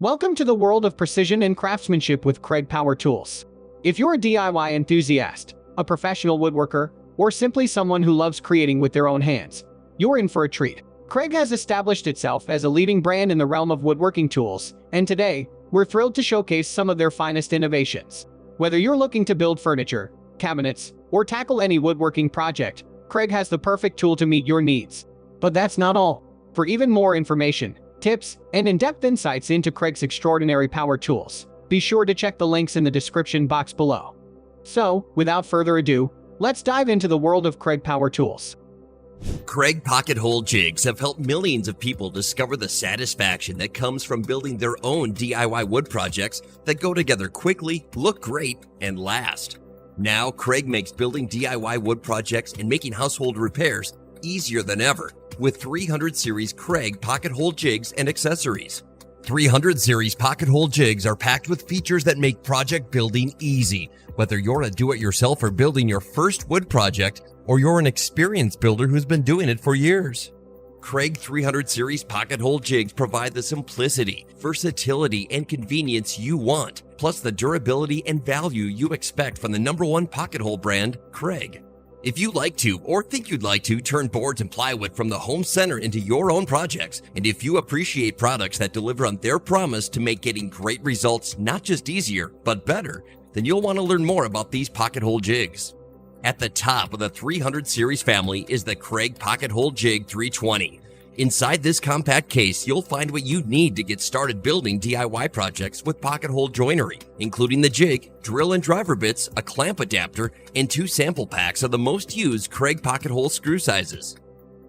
Welcome to the world of precision and craftsmanship with Kreg Power Tools. If you're a DIY enthusiast, a professional woodworker, or simply someone who loves creating with their own hands, you're in for a treat. Kreg has established itself as a leading brand in the realm of woodworking tools, and today, we're thrilled to showcase some of their finest innovations. Whether you're looking to build furniture, cabinets, or tackle any woodworking project, Kreg has the perfect tool to meet your needs. But that's not all. For even more information, tips, and in-depth insights into Kreg's extraordinary power tools, be sure to check the links in the description box below. So, without further ado, let's dive into the world of Kreg Power Tools. Kreg pocket hole jigs have helped millions of people discover the satisfaction that comes from building their own DIY wood projects that go together quickly, look great, and last. Now, Kreg makes building DIY wood projects and making household repairs easier than ever with 300 series Kreg pocket hole jigs and accessories. 300 series pocket hole jigs are packed with features that make project building easy, whether you're a do-it-yourselfer building your first wood project or you're an experienced builder who's been doing it for years. Kreg 300 series pocket hole jigs provide the simplicity, versatility, and convenience you want, plus the durability and value you expect from the #1 pocket hole brand, Kreg. If you like to or think you'd like to turn boards and plywood from the home center into your own projects, and if you appreciate products that deliver on their promise to make getting great results not just easier, but better, then you'll want to learn more about these pocket hole jigs. At the top of the 300 series family is the Kreg Pocket Hole Jig 320. Inside this compact case, you'll find what you need to get started building DIY projects with pocket hole joinery, including the jig, drill and driver bits, a clamp adapter, and 2 sample packs of the most used Kreg pocket hole screw sizes.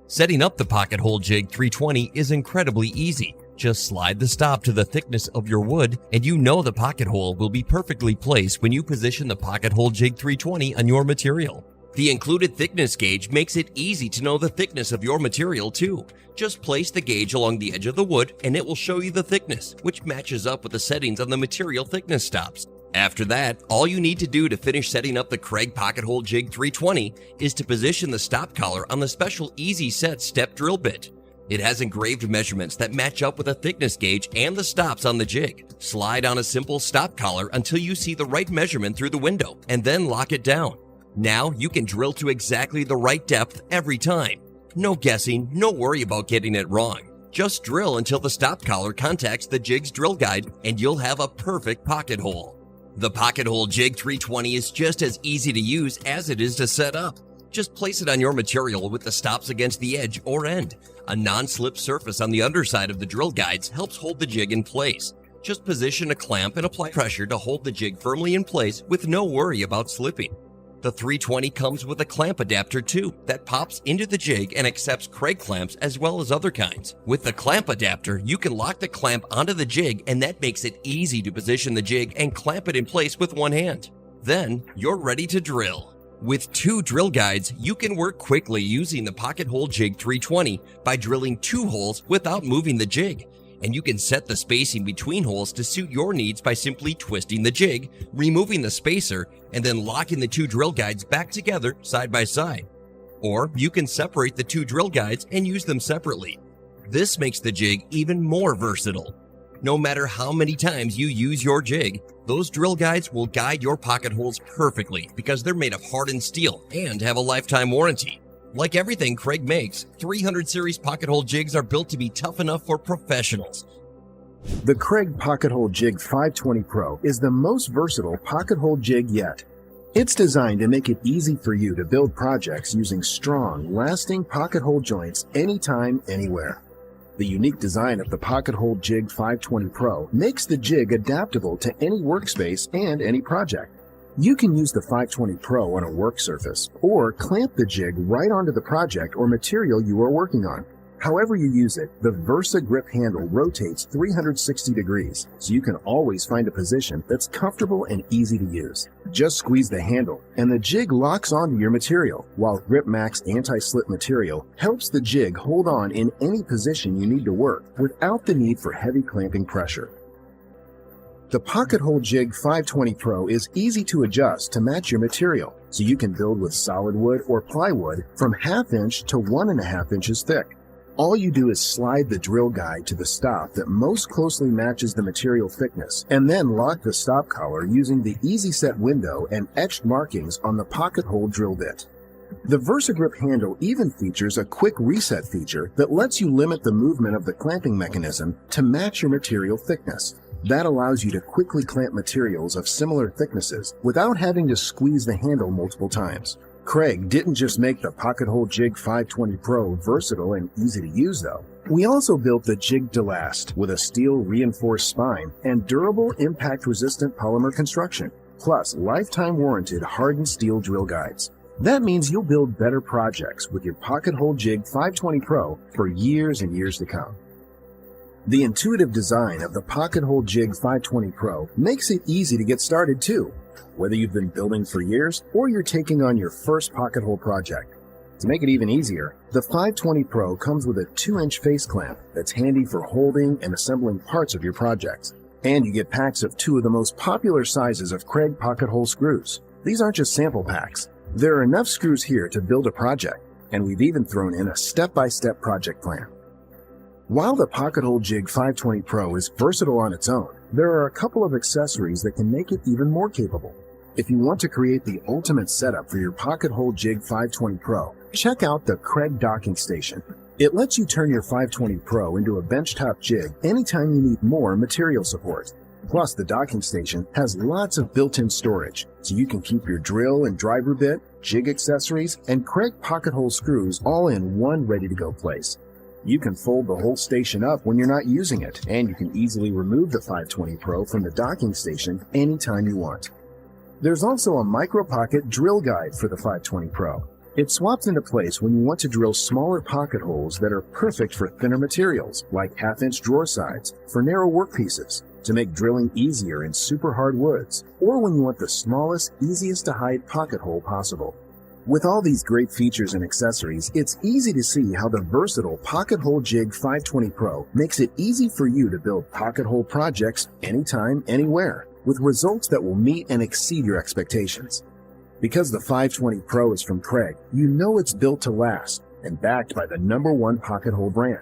Setting up the Pocket Hole Jig 320 is incredibly easy. Just slide the stop to the thickness of your wood, and you know the pocket hole will be perfectly placed when you position the Pocket Hole Jig 320 on your material. The included thickness gauge makes it easy to know the thickness of your material too. Just place the gauge along the edge of the wood and it will show you the thickness, which matches up with the settings on the material thickness stops. After that, all you need to do to finish setting up the Kreg Pocket Hole Jig 320 is to position the stop collar on the special Easy Set step drill bit. It has engraved measurements that match up with the thickness gauge and the stops on the jig. Slide on a simple stop collar until you see the right measurement through the window, and then lock it down. Now you can drill to exactly the right depth every time. No guessing, no worry about getting it wrong. Just drill until the stop collar contacts the jig's drill guide and you'll have a perfect pocket hole. The Pocket Hole Jig 320 is just as easy to use as it is to set up. Just place it on your material with the stops against the edge or end. A non-slip surface on the underside of the drill guides helps hold the jig in place. Just position a clamp and apply pressure to hold the jig firmly in place with no worry about slipping. The 320 comes with a clamp adapter too that pops into the jig and accepts Kreg clamps as well as other kinds. With the clamp adapter, you can lock the clamp onto the jig, and that makes it easy to position the jig and clamp it in place with one hand. Then you're ready to drill. With 2 drill guides, you can work quickly using the Pocket Hole Jig 320 by drilling 2 holes without moving the jig. And you can set the spacing between holes to suit your needs by simply twisting the jig, removing the spacer, and then locking the 2 drill guides back together side by side. Or you can separate the 2 drill guides and use them separately. This makes the jig even more versatile. No matter how many times you use your jig, those drill guides will guide your pocket holes perfectly because they're made of hardened steel and have a lifetime warranty. Like everything Kreg makes, 300 series pocket hole jigs are built to be tough enough for professionals. The Kreg Pocket Hole Jig 520 Pro is the most versatile pocket hole jig yet. It's designed to make it easy for you to build projects using strong, lasting pocket hole joints anytime, anywhere. The unique design of the Pocket Hole Jig 520 Pro makes the jig adaptable to any workspace and any project. You can use the 520 Pro on a work surface or clamp the jig right onto the project or material you are working on. However you use it, the Versa Grip handle rotates 360 degrees, so you can always find a position that's comfortable and easy to use. Just squeeze the handle and the jig locks onto your material, while Grip Max anti-slip material helps the jig hold on in any position you need to work without the need for heavy clamping pressure. The Pocket Hole Jig 520 Pro is easy to adjust to match your material, so you can build with solid wood or plywood from 1/2 inch to 1.5 inches thick. All you do is slide the drill guide to the stop that most closely matches the material thickness, and then lock the stop collar using the Easy Set window and etched markings on the pocket hole drill bit. The VersaGrip handle even features a quick reset feature that lets you limit the movement of the clamping mechanism to match your material thickness. That allows you to quickly clamp materials of similar thicknesses without having to squeeze the handle multiple times. Kreg didn't just make the Pocket Hole Jig 520 Pro versatile and easy to use though. We also built the jig to last with a steel reinforced spine and durable impact-resistant polymer construction, plus lifetime warranted hardened steel drill guides. That means you'll build better projects with your Pocket Hole Jig 520 Pro for years and years to come. The intuitive design of the Pocket Hole Jig 520 Pro makes it easy to get started too, whether you've been building for years or you're taking on your first pocket hole project. To make it even easier, the 520 Pro comes with a 2-inch face clamp that's handy for holding and assembling parts of your projects. And you get packs of 2 of the most popular sizes of Kreg pocket hole screws. These aren't just sample packs. There are enough screws here to build a project, and we've even thrown in a step-by-step project plan. While the Pocket Hole Jig 520 Pro is versatile on its own, there are a couple of accessories that can make it even more capable. If you want to create the ultimate setup for your Pocket Hole Jig 520 Pro, check out the Kreg docking station. It lets you turn your 520 Pro into a benchtop jig anytime you need more material support. Plus, the docking station has lots of built-in storage, so you can keep your drill and driver bit, jig accessories, and Kreg pocket hole screws all in one ready-to-go place. You can fold the whole station up when you're not using it, and you can easily remove the 520 Pro from the docking station anytime you want. There's also a micro-pocket drill guide for the 520 Pro. It swaps into place when you want to drill smaller pocket holes that are perfect for thinner materials, like half-inch drawer sides, for narrow workpieces, to make drilling easier in super hard woods, or when you want the smallest, easiest to hide pocket hole possible. With all these great features and accessories, it's easy to see how the versatile Pocket Hole Jig 520 Pro makes it easy for you to build pocket hole projects anytime, anywhere, with results that will meet and exceed your expectations. Because the 520 Pro is from Kreg, you know it's built to last and backed by the #1 pocket hole brand.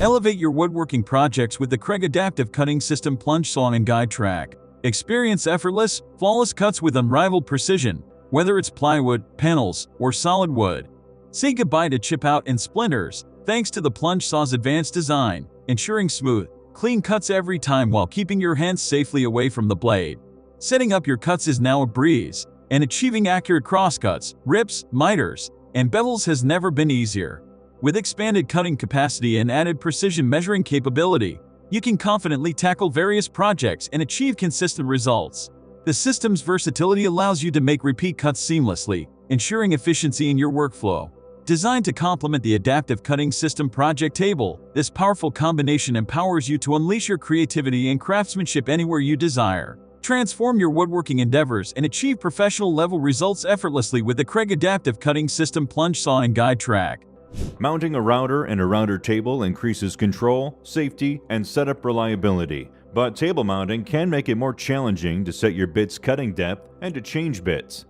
Elevate your woodworking projects with the Kreg Adaptive Cutting System Plunge Saw and Guide Track. Experience effortless, flawless cuts with unrivaled precision, whether it's plywood, panels, or solid wood. Say goodbye to chip out and splinters, thanks to the Plunge Saw's advanced design, ensuring smooth, clean cuts every time while keeping your hands safely away from the blade. Setting up your cuts is now a breeze, and achieving accurate crosscuts, rips, miters, and bevels has never been easier. With expanded cutting capacity and added precision measuring capability, you can confidently tackle various projects and achieve consistent results. The system's versatility allows you to make repeat cuts seamlessly, ensuring efficiency in your workflow. Designed to complement the Adaptive Cutting System project table, this powerful combination empowers you to unleash your creativity and craftsmanship anywhere you desire. Transform your woodworking endeavors and achieve professional-level results effortlessly with the Kreg Adaptive Cutting System Plunge Saw and Guide Track. Mounting a router and a router table increases control, safety, and setup reliability, but table mounting can make it more challenging to set your bit's cutting depth and to change bits.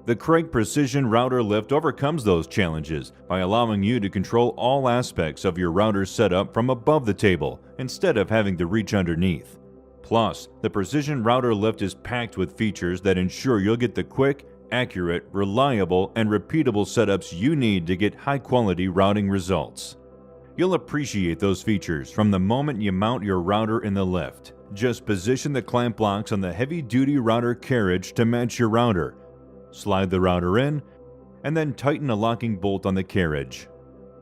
The Kreg Precision Router Lift overcomes those challenges by allowing you to control all aspects of your router setup from above the table instead of having to reach underneath. Plus, the Precision Router Lift is packed with features that ensure you'll get the quick, accurate, reliable, and repeatable setups you need to get high-quality routing results. You'll appreciate those features from the moment you mount your router in the lift. Just position the clamp blocks on the heavy-duty router carriage to match your router. Slide the router in, and then tighten a locking bolt on the carriage.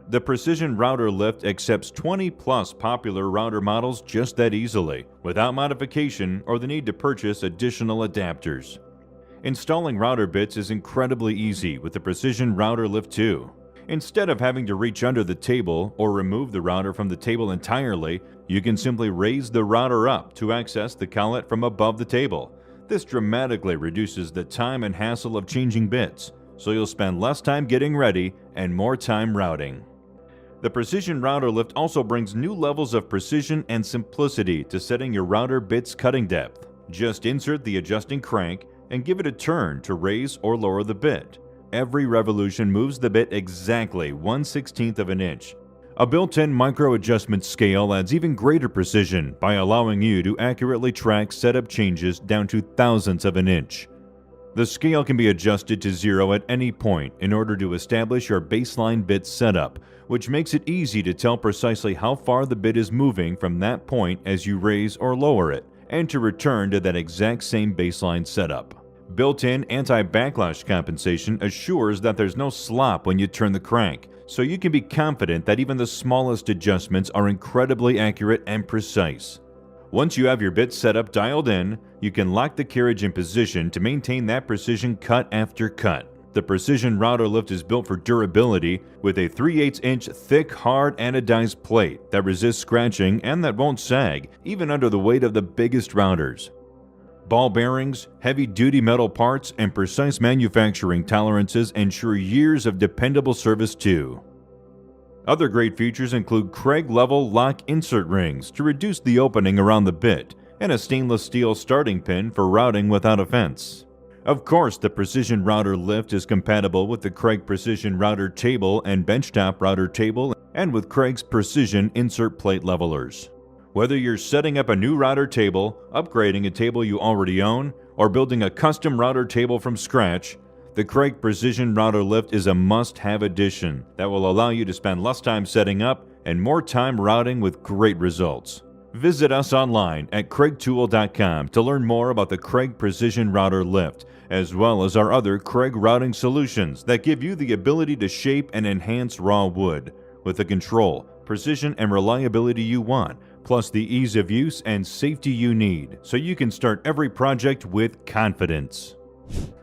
The Precision Router Lift accepts 20+ popular router models just that easily, without modification or the need to purchase additional adapters. Installing router bits is incredibly easy with the Precision Router Lift 2. Instead of having to reach under the table or remove the router from the table entirely, you can simply raise the router up to access the collet from above the table. This dramatically reduces the time and hassle of changing bits, so you'll spend less time getting ready and more time routing. The Precision Router Lift also brings new levels of precision and simplicity to setting your router bit's cutting depth. Just insert the adjusting crank and give it a turn to raise or lower the bit. Every revolution moves the bit exactly 1/16 of an inch. A built-in micro-adjustment scale adds even greater precision by allowing you to accurately track setup changes down to thousandths of an inch. The scale can be adjusted to 0 at any point in order to establish your baseline bit setup, which makes it easy to tell precisely how far the bit is moving from that point as you raise or lower it, and to return to that exact same baseline setup. Built-in anti-backlash compensation assures that there's no slop when you turn the crank, so you can be confident that even the smallest adjustments are incredibly accurate and precise. Once you have your bit setup dialed in, you can lock the carriage in position to maintain that precision cut after cut. The precision router lift is built for durability with a 3/8-inch thick, hard anodized plate that resists scratching and that won't sag, even under the weight of the biggest routers. Ball bearings, heavy-duty metal parts, and precise manufacturing tolerances ensure years of dependable service too. Other great features include Kreg level lock insert rings to reduce the opening around the bit, and a stainless steel starting pin for routing without offense. Of course, the Precision Router Lift is compatible with the Kreg Precision Router Table and Benchtop Router Table, and with Kreg's Precision Insert Plate Levelers. Whether you're setting up a new router table, upgrading a table you already own, or building a custom router table from scratch, the Kreg Precision Router Lift is a must-have addition that will allow you to spend less time setting up and more time routing with great results. Visit us online at kregtool.com to learn more about the Kreg Precision Router Lift, as well as our other Kreg routing solutions that give you the ability to shape and enhance raw wood with the control, precision, and reliability you want, plus the ease of use and safety you need, so you can start every project with confidence.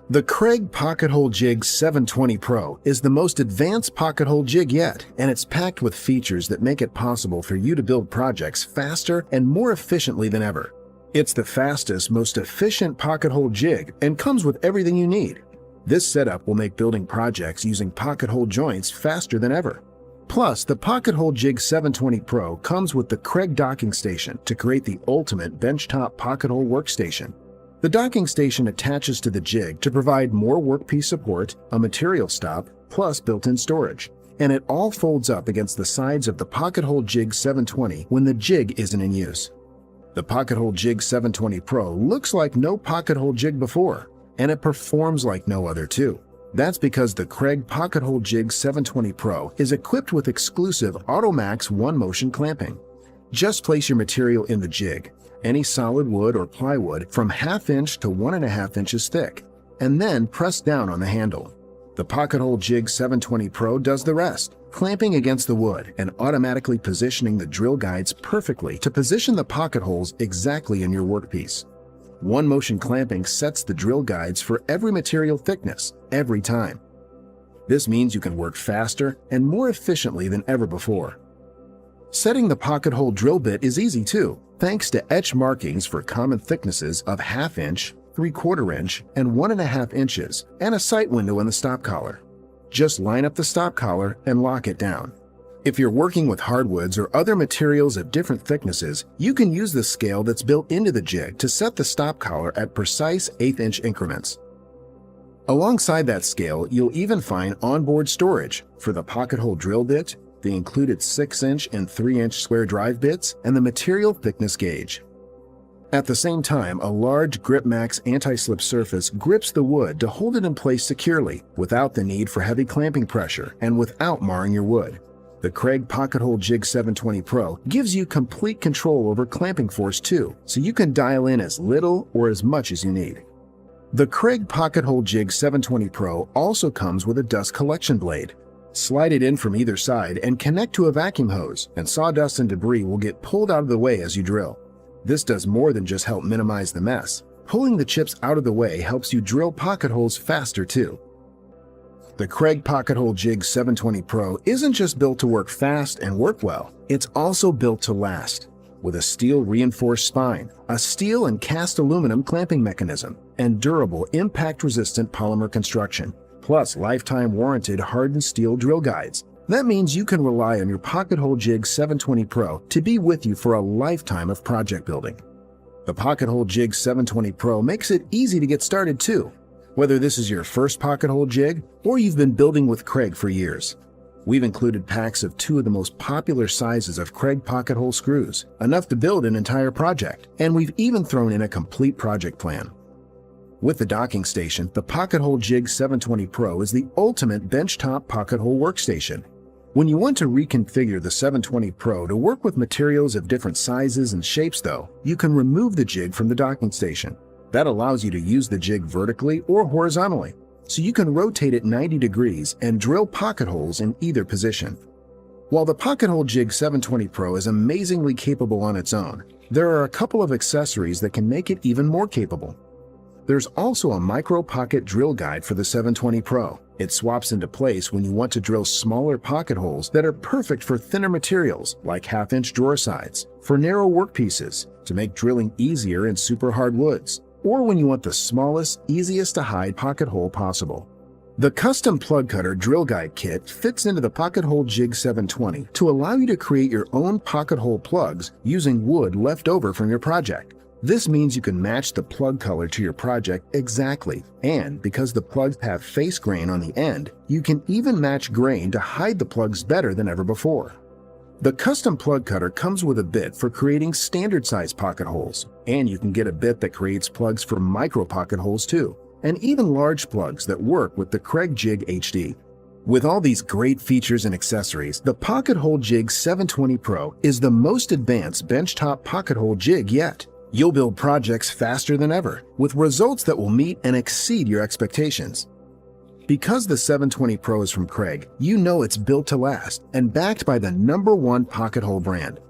The Kreg Pocket Hole Jig 720 Pro is the most advanced pocket hole jig yet, and it's packed with features that make it possible for you to build projects faster and more efficiently than ever. It's the fastest, most efficient pocket hole jig and comes with everything you need. This setup will make building projects using pocket hole joints faster than ever. Plus, the Pocket Hole Jig 720 Pro comes with the Kreg docking station to create the ultimate benchtop pocket hole workstation. The docking station attaches to the jig to provide more workpiece support, a material stop, plus built-in storage. And it all folds up against the sides of the Pocket Hole Jig 720 when the jig isn't in use. The Pocket Hole Jig 720 Pro looks like no pocket hole jig before, and it performs like no other too. That's because the Kreg Pocket Hole Jig 720 Pro is equipped with exclusive AutoMax one-motion clamping. Just place your material in the jig, any solid wood or plywood from 1/2 inch to 1.5 inches thick, and then press down on the handle. The Pocket Hole Jig 720 Pro does the rest, clamping against the wood and automatically positioning the drill guides perfectly to position the pocket holes exactly in your workpiece. One-motion clamping sets the drill guides for every material thickness, every time. This means you can work faster and more efficiently than ever before. Setting the pocket hole drill bit is easy too, thanks to etch markings for common thicknesses of 1/2 inch, 3/4 inch, and 1.5 inches, and a sight window in the stop collar. Just line up the stop collar and lock it down. If you're working with hardwoods or other materials of different thicknesses, you can use the scale that's built into the jig to set the stop collar at precise 1/8 inch increments. Alongside that scale, you'll even find onboard storage for the pocket hole drill bit, the included 6-inch and 3-inch square drive bits, and the material thickness gauge. At the same time, a large GripMax anti-slip surface grips the wood to hold it in place securely without the need for heavy clamping pressure and without marring your wood. The Kreg Pocket Hole Jig 720 Pro gives you complete control over clamping force too, so you can dial in as little or as much as you need. The Kreg Pocket Hole Jig 720 Pro also comes with a dust collection blade. Slide it in from either side and connect to a vacuum hose, and sawdust and debris will get pulled out of the way as you drill. This does more than just help minimize the mess. Pulling the chips out of the way helps you drill pocket holes faster too. The Kreg Pocket Hole Jig 720 Pro isn't just built to work fast and work well, it's also built to last. With a steel reinforced spine, a steel and cast aluminum clamping mechanism, and durable impact-resistant polymer construction, plus lifetime warranted hardened steel drill guides. That means you can rely on your Pocket Hole Jig 720 Pro to be with you for a lifetime of project building. The Pocket Hole Jig 720 Pro makes it easy to get started too, whether this is your first pocket hole jig or you've been building with Kreg for years. We've included packs of 2 of the most popular sizes of Kreg pocket hole screws, enough to build an entire project, and we've even thrown in a complete project plan. With the docking station, the Pocket Hole Jig 720 Pro is the ultimate benchtop pocket hole workstation. When you want to reconfigure the 720 Pro to work with materials of different sizes and shapes though, you can remove the jig from the docking station. That allows you to use the jig vertically or horizontally, so you can rotate it 90 degrees and drill pocket holes in either position. While the Pocket Hole Jig 720 Pro is amazingly capable on its own, there are a couple of accessories that can make it even more capable. There's also a micro pocket drill guide for the 720 Pro. It swaps into place when you want to drill smaller pocket holes that are perfect for thinner materials like half-inch drawer sides, for narrow workpieces, to make drilling easier in super hard woods, or when you want the smallest, easiest to hide pocket hole possible. The custom plug cutter drill guide kit fits into the Pocket Hole Jig 720 to allow you to create your own pocket hole plugs using wood left over from your project. This means you can match the plug color to your project exactly, and because the plugs have face grain on the end, you can even match grain to hide the plugs better than ever before. The custom plug cutter comes with a bit for creating standard size pocket holes, and you can get a bit that creates plugs for micro pocket holes too, and even large plugs that work with the Kreg Jig HD. With all these great features and accessories, the Pocket Hole Jig 720 Pro is the most advanced benchtop pocket hole jig yet. You'll build projects faster than ever, with results that will meet and exceed your expectations. Because the 720 Pro is from Kreg, you know it's built to last and backed by the #1 pocket hole brand.